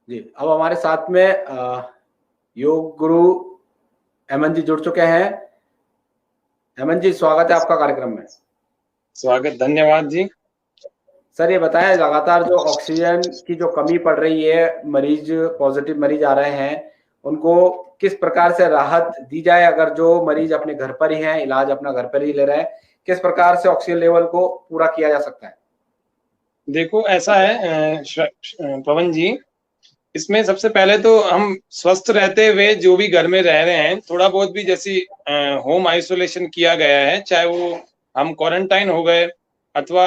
जी, अब हमारे साथ में योग गुरु हेमंत जी जुड़ चुके हैं। हेमंत जी, स्वागत है आपका कार्यक्रम में। स्वागत, धन्यवाद जी। सर, ये बताएं, लगातार जो ऑक्सीजन की जो कमी पड़ रही है, पॉजिटिव मरीज आ रहे हैं, उनको किस प्रकार से राहत दी जाए? अगर जो मरीज अपने घर पर ही हैं, इलाज अपना घर पर ही ले रहे हैं, किस प्रकार से ऑक्सीजन लेवल को पूरा किया जा सकता है? देखो, ऐसा है पवन जी, इसमें सबसे पहले तो हम स्वस्थ रहते हुए जो भी घर में रह रहे हैं, थोड़ा बहुत भी जैसी होम आइसोलेशन किया गया है, चाहे वो हम क्वारंटाइन हो गए अथवा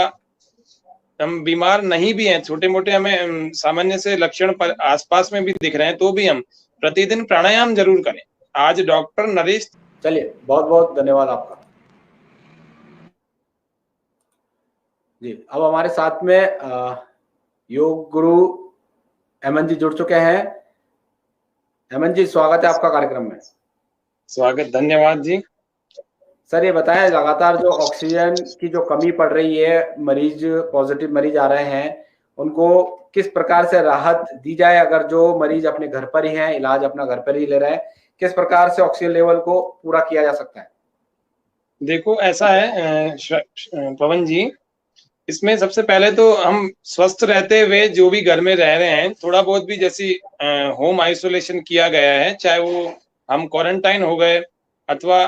हम बीमार नहीं भी हैं, छोटे मोटे हमें सामान्य से लक्षण पर आसपास में भी दिख रहे हैं, तो भी हम प्रतिदिन प्राणायाम जरूर करें। आज डॉक्टर नरेश। चलिए, बहुत बहुत धन्यवाद आपका। जी, अब हमारे साथ में योग गुरु हेमंत जी जुड़ चुके हैं। हेमंत जी, स्वागत है आपका कार्यक्रम में। स्वागत, धन्यवाद जी। सर, ये बताएं, लगातार जो ऑक्सीजन की जो कमी पड़ रही है, पॉजिटिव मरीज आ रहे हैं, उनको किस प्रकार से राहत दी जाए? अगर जो मरीज अपने घर पर ही हैं, इलाज अपना घर पर ही ले रहे हैं, किस प्रकार से ऑक्सीजन लेवल को पूरा किया जा सकता है? देखो, ऐसा है पवन जी, इसमें सबसे पहले तो हम स्वस्थ रहते हुए जो भी घर में रह रहे हैं, थोड़ा बहुत भी जैसी होम आइसोलेशन किया गया है, चाहे वो हम क्वारंटाइन हो गए अथवा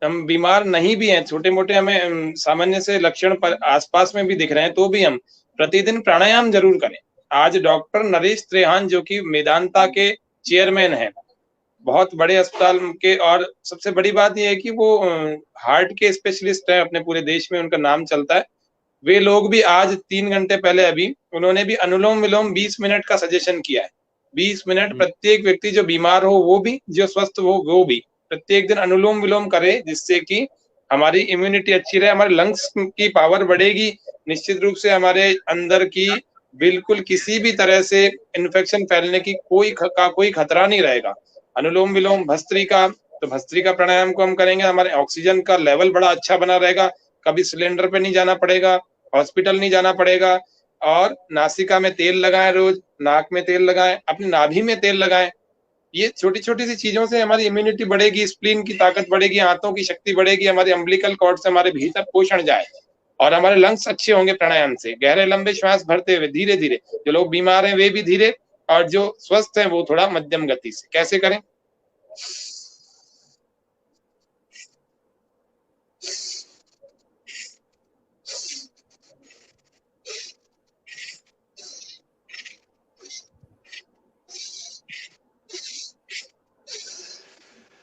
हम बीमार नहीं भी हैं, छोटे मोटे हमें सामान्य से लक्षण पर आसपास में भी दिख रहे हैं, तो भी हम प्रतिदिन प्राणायाम जरूर करें। आज डॉक्टर नरेश त्रेहान, जो कि मेदांता के चेयरमैन हैं, बहुत बड़े अस्पताल के, और सबसे बड़ी बात यह है कि वो हार्ट के स्पेशलिस्ट हैं, अपने पूरे देश में उनका नाम चलता है। वे लोग भी आज 3 घंटे पहले अभी उन्होंने भी अनुलोम विलोम 20 मिनट का सजेशन किया है। 20 मिनट प्रत्येक व्यक्ति, जो बीमार हो वो भी, जो स्वस्थ हो वो भी, प्रत्येक दिन अनुलोम विलोम करे, जिससे कि हमारी इम्यूनिटी अच्छी रहे, हमारे लंग्स की पावर बढ़ेगी, निश्चित रूप से हमारे अंदर की बिल्कुल किसी भी तरह से इन्फेक्शन फैलने की कोई खतरा नहीं रहेगा। अनुलोम विलोम भस्त्रिका, तो भस्त्रिका प्राणायाम को हम करेंगे, हमारे ऑक्सीजन का लेवल बड़ा अच्छा बना रहेगा, कभी सिलेंडर पे नहीं जाना पड़ेगा, हॉस्पिटल नहीं जाना पड़ेगा। और नासिका में तेल लगाएं, रोज नाक में तेल लगाएं, अपनी नाभि में तेल लगाएं। ये छोटी छोटी सी चीजों से हमारी इम्यूनिटी बढ़ेगी, स्प्लीन की ताकत बढ़ेगी, हाथों की शक्ति बढ़ेगी, हमारे अम्बिलिकल कॉर्ड से हमारे भीतर पोषण जाए और हमारे लंग्स अच्छे होंगे प्राणायाम से। गहरे लंबे श्वास भरते हुए धीरे धीरे, जो लोग बीमार हैं वे भी धीरे, और जो स्वस्थ हैं वो थोड़ा मध्यम गति से। कैसे करें?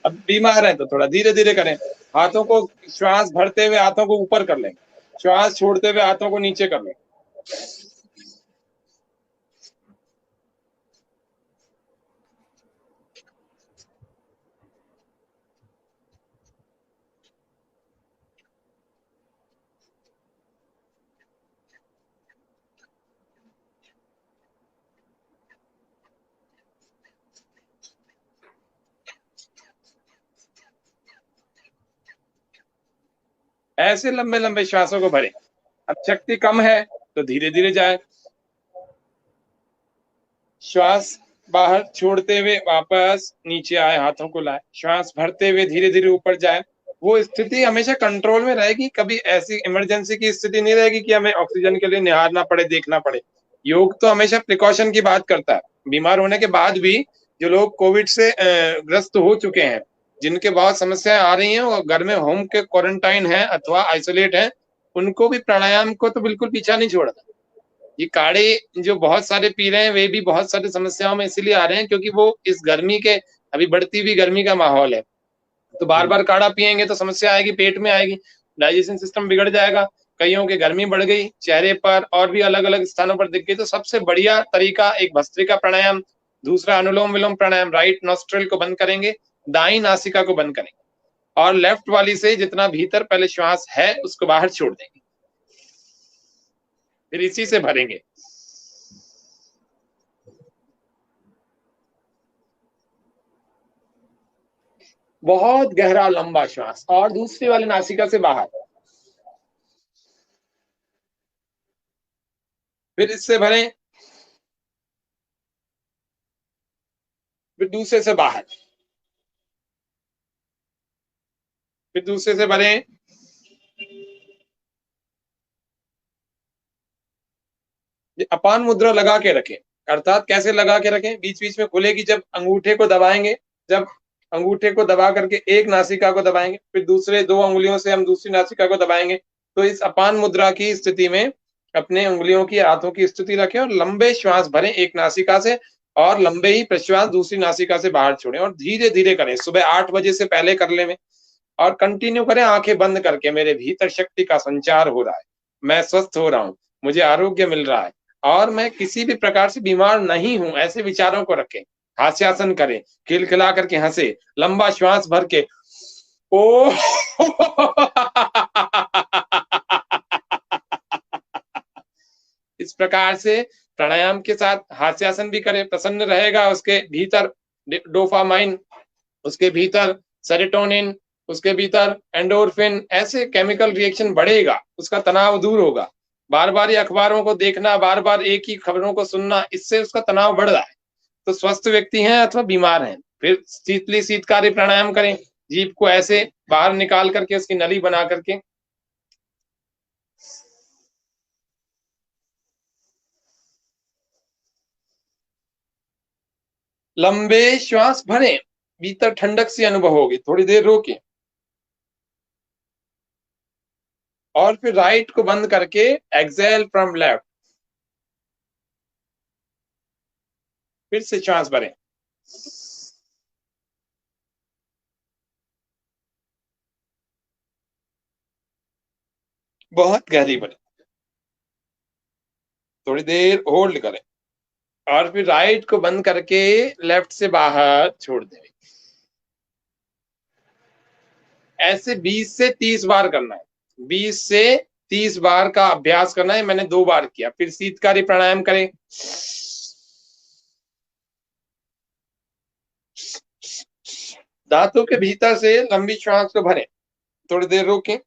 अब बीमार है तो थोड़ा धीरे धीरे करें। हाथों को, श्वास भरते हुए हाथों को ऊपर कर लें, श्वास छोड़ते हुए हाथों को नीचे कर लें। ऐसे लंबे लंबे श्वासों को भरें। अब शक्ति कम है तो धीरे धीरे जाए, श्वास बाहर छोड़ते हुए वापस नीचे आए, हाथों को लाए, श्वास भरते हुए धीरे धीरे ऊपर जाए। वो स्थिति हमेशा कंट्रोल में रहेगी, कभी ऐसी इमरजेंसी की स्थिति नहीं रहेगी कि हमें ऑक्सीजन के लिए निहारना पड़े, देखना पड़े। योग तो हमेशा प्रिकॉशन की बात करता है। बीमार होने के बाद भी जो लोग कोविड से ग्रस्त हो चुके हैं, जिनके बहुत समस्याएं आ रही हैं, वो घर में होम के क्वारंटाइन है अथवा आइसोलेट है, उनको भी प्राणायाम को तो बिल्कुल पीछा नहीं छोड़ना। ये काढ़े जो बहुत सारे पी रहे हैं, वे भी बहुत सारी समस्याओं में इसीलिए आ रहे हैं क्योंकि वो इस गर्मी के, अभी बढ़ती हुई गर्मी का माहौल है, तो बार बार काढ़ा पियेंगे तो समस्या आएगी, पेट में आएगी, डाइजेशन सिस्टम बिगड़ जाएगा। कईयों के गर्मी बढ़ गई, चेहरे पर और भी अलग अलग स्थानों पर दिख गई। तो सबसे बढ़िया तरीका एक भस्त्रिका प्राणायाम, दूसरा अनुलोम विलोम प्राणायाम। राइट नॉस्ट्रल को बंद करेंगे, दाई नासिका को बंद करेंगे, और लेफ्ट वाली से जितना भीतर पहले श्वास है उसको बाहर छोड़ देंगे, फिर इसी से भरेंगे। बहुत गहरा लंबा श्वास, और दूसरी वाली नासिका से बाहर, फिर इससे भरें। फिर दूसरे से बाहर, फिर दूसरे से भरें, अपान मुद्रा लगा के रखें। अर्थात कैसे लगा के रखें, बीच बीच में खुलेगी जब अंगूठे को दबाएंगे, जब अंगूठे को दबा करके एक नासिका को दबाएंगे, फिर दूसरे 2 अंगुलियों से हम दूसरी नासिका को दबाएंगे। तो इस अपान मुद्रा की स्थिति में अपने उंगलियों की, हाथों की स्थिति रखें और लंबे श्वास भरें एक नासिका से, और लंबे ही प्रश्वास दूसरी नासिका से बाहर छोड़ें, और धीरे धीरे करें। सुबह 8 बजे से पहले कर लें और कंटिन्यू करें आंखें बंद करके। मेरे भीतर शक्ति का संचार हो रहा है, मैं स्वस्थ हो रहा हूं, मुझे आरोग्य मिल रहा है और मैं किसी भी प्रकार से बीमार नहीं हूं, ऐसे विचारों को रखें। हास्यासन करें, खिलखिला करके हंसे, लंबा श्वास भर के ओ इस प्रकार से प्राणायाम के साथ हास्यासन भी करें, प्रसन्न रहेगा उसके भीतर डोपामाइन, उसके भीतर सेरोटोनिन, उसके भीतर एंडोर्फिन, ऐसे केमिकल रिएक्शन बढ़ेगा, उसका तनाव दूर होगा। बार बार ये अखबारों को देखना, बार बार एक ही खबरों को सुनना, इससे उसका तनाव बढ़ रहा है। तो स्वस्थ व्यक्ति हैं अथवा बीमार हैं, फिर शीतली शीतकारी प्राणायाम करें, जीभ को ऐसे बाहर निकाल करके उसकी नली बना करके लंबे श्वास भरें, भीतर ठंडक सी अनुभव होगी, थोड़ी देर रोकें और फिर राइट को बंद करके एक्सेल फ्रॉम लेफ्ट, फिर से श्वास भरें। बहुत गहरी भरें, थोड़ी देर होल्ड करें और फिर राइट को बंद करके लेफ्ट से बाहर छोड़ दें। ऐसे 20 से 30 बार करना है, 20 से 30 बार का अभ्यास करना है। मैंने 2 बार किया। फिर शीतकारी प्राणायाम करें, दांतों के भीतर से लंबी श्वास को भरें, थोड़ी देर रोकें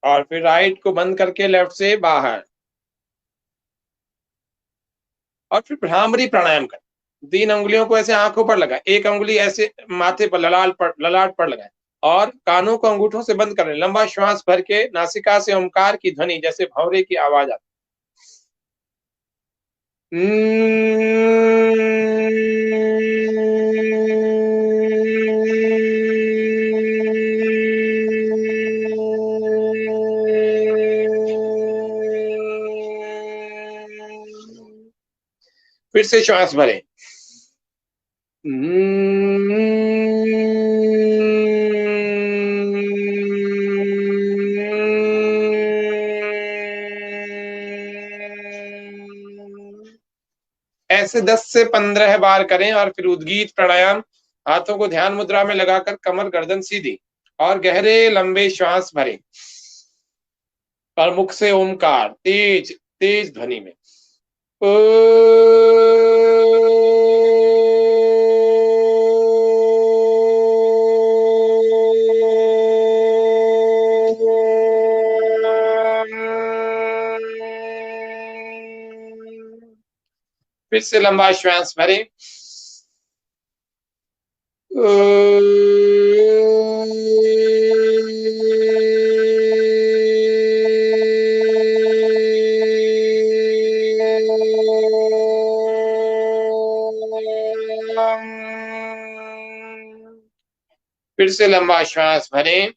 और फिर राइट को बंद करके लेफ्ट से बाहर, और फिर भ्रामरी प्राणायाम करें। 3 अंगुलियों को ऐसे आंखों पर लगाएं, एक अंगुली ऐसे माथे पर ललाट पर लगाएं और कानों को अंगूठों से बंद करें। लंबा श्वास भर के नासिका से ओंकार की ध्वनि, जैसे भंवरे की आवाज आती। फिर से श्वास भरें, ऐसे 10 से 15 बार करें और फिर उद्गीत प्राणायाम। हाथों को ध्यान मुद्रा में लगाकर कमर गर्दन सीधी और गहरे लंबे श्वास भरें और मुख से ओमकार तेज तेज ध्वनि में फिर से लंबा श्वास भरें, फिर से लंबा श्वास भरें,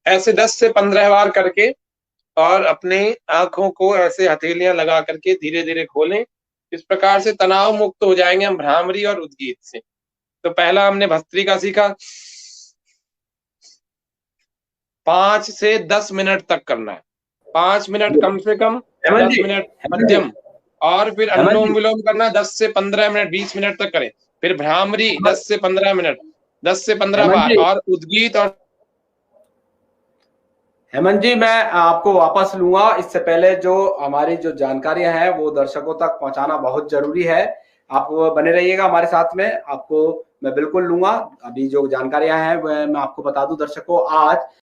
ऐसे 10 से 15 बार करके और अपने आंखों को ऐसे हथेलियां लगा करके धीरे धीरे खोलें। इस प्रकार से तनाव मुक्त हो जाएंगे हम भ्रामरी और उद्गीत से। तो पहला हमने भस्त्रिका सीखा, 5 से 10 मिनट तक करना है। 5 मिनट कम से कम, 10 मिनट मध्यम, और फिर अनुलोम विलोम करना 10 से 15 मिनट, 20 मिनट तक करें। फिर भ्रामरी 10 से 15 मिनट, 10 से 15 बार, और उद्गीत और हेमंत जी, मैं आपको वापस लूंगा। इससे पहले जो हमारी जो जानकारियां हैं वो दर्शकों तक पहुंचाना बहुत जरूरी है। आप बने रहिएगा हमारे साथ में, आपको मैं बिल्कुल लूंगा। अभी जो जानकारियां हैं मैं आपको बता दूं दर्शकों, आज